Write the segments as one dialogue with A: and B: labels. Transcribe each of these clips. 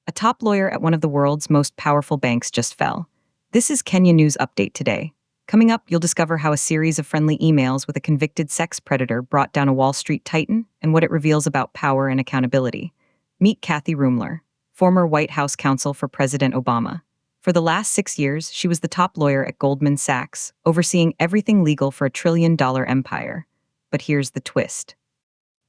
A: A top lawyer at one of the world's most powerful banks just fell. This is Kenya News Update today. Coming up, you'll discover how a series of friendly emails with a convicted sex predator brought down a Wall Street titan and what it reveals about power and accountability. Meet Kathy Ruemmler, former White House counsel for President Obama. For the last 6 years, she was the top lawyer at Goldman Sachs, overseeing everything legal for a trillion-dollar empire. But here's the twist.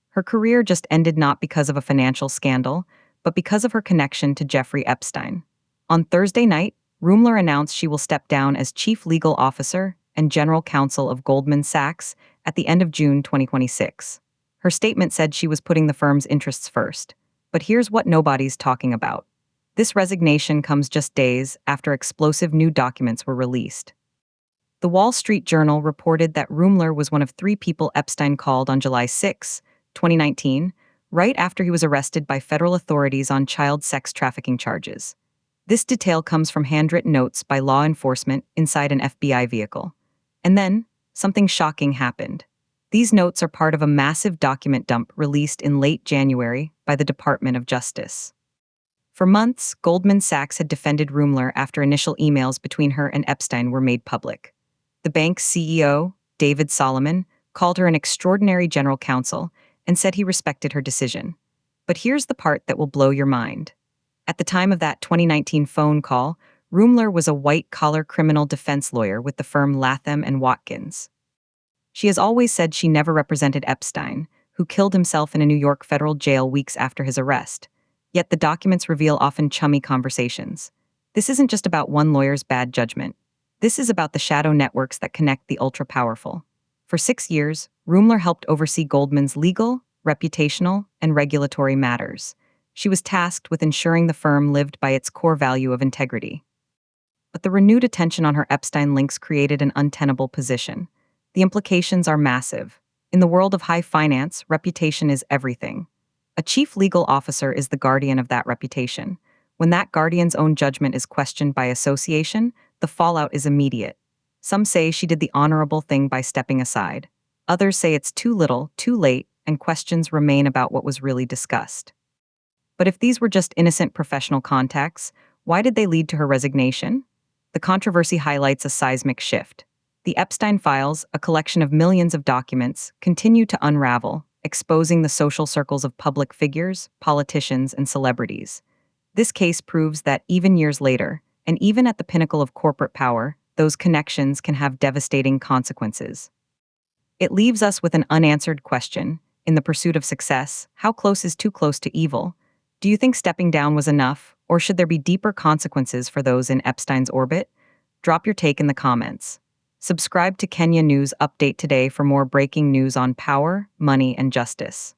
A: Her career just ended not because of a financial scandal, but because of her connection to Jeffrey Epstein. On Thursday night, Ruemmler announced she will step down as Chief Legal Officer and General Counsel of Goldman Sachs at the end of June 2026. Her statement said she was putting the firm's interests first. But here's what nobody's talking about. This resignation comes just days after explosive new documents were released. The Wall Street Journal reported that Ruemmler was one of 3 people Epstein called on July 6, 2019, right after he was arrested by federal authorities on child sex trafficking charges. This detail comes from handwritten notes by law enforcement inside an FBI vehicle. And then, something shocking happened. These notes are part of a massive document dump released in late January by the Department of Justice. For months, Goldman Sachs had defended Ruemmler after initial emails between her and Epstein were made public. The bank's CEO, David Solomon, called her an extraordinary general counsel and said he respected her decision. But here's the part that will blow your mind. At the time of that 2019 phone call, Ruemmler was a white-collar criminal defense lawyer with the firm Latham & Watkins. She has always said she never represented Epstein, who killed himself in a New York federal jail weeks after his arrest. Yet the documents reveal often chummy conversations. This isn't just about one lawyer's bad judgment. This is about the shadow networks that connect the ultra-powerful. For 6 years, Ruemmler helped oversee Goldman's legal, reputational, and regulatory matters. She was tasked with ensuring the firm lived by its core value of integrity. But the renewed attention on her Epstein links created an untenable position. The implications are massive. In the world of high finance, reputation is everything. A chief legal officer is the guardian of that reputation. When that guardian's own judgment is questioned by association, the fallout is immediate. Some say she did the honorable thing by stepping aside. Others say it's too little, too late, and questions remain about what was really discussed. But if these were just innocent professional contacts, why did they lead to her resignation? The controversy highlights a seismic shift. The Epstein files, a collection of millions of documents, continue to unravel, exposing the social circles of public figures, politicians, and celebrities. This case proves that even years later, and even at the pinnacle of corporate power, those connections can have devastating consequences. It leaves us with an unanswered question. In the pursuit of success, how close is too close to evil? Do you think stepping down was enough, or should there be deeper consequences for those in Epstein's orbit? Drop your take in the comments. Subscribe to Kenya News Update today for more breaking news on power, money, and justice.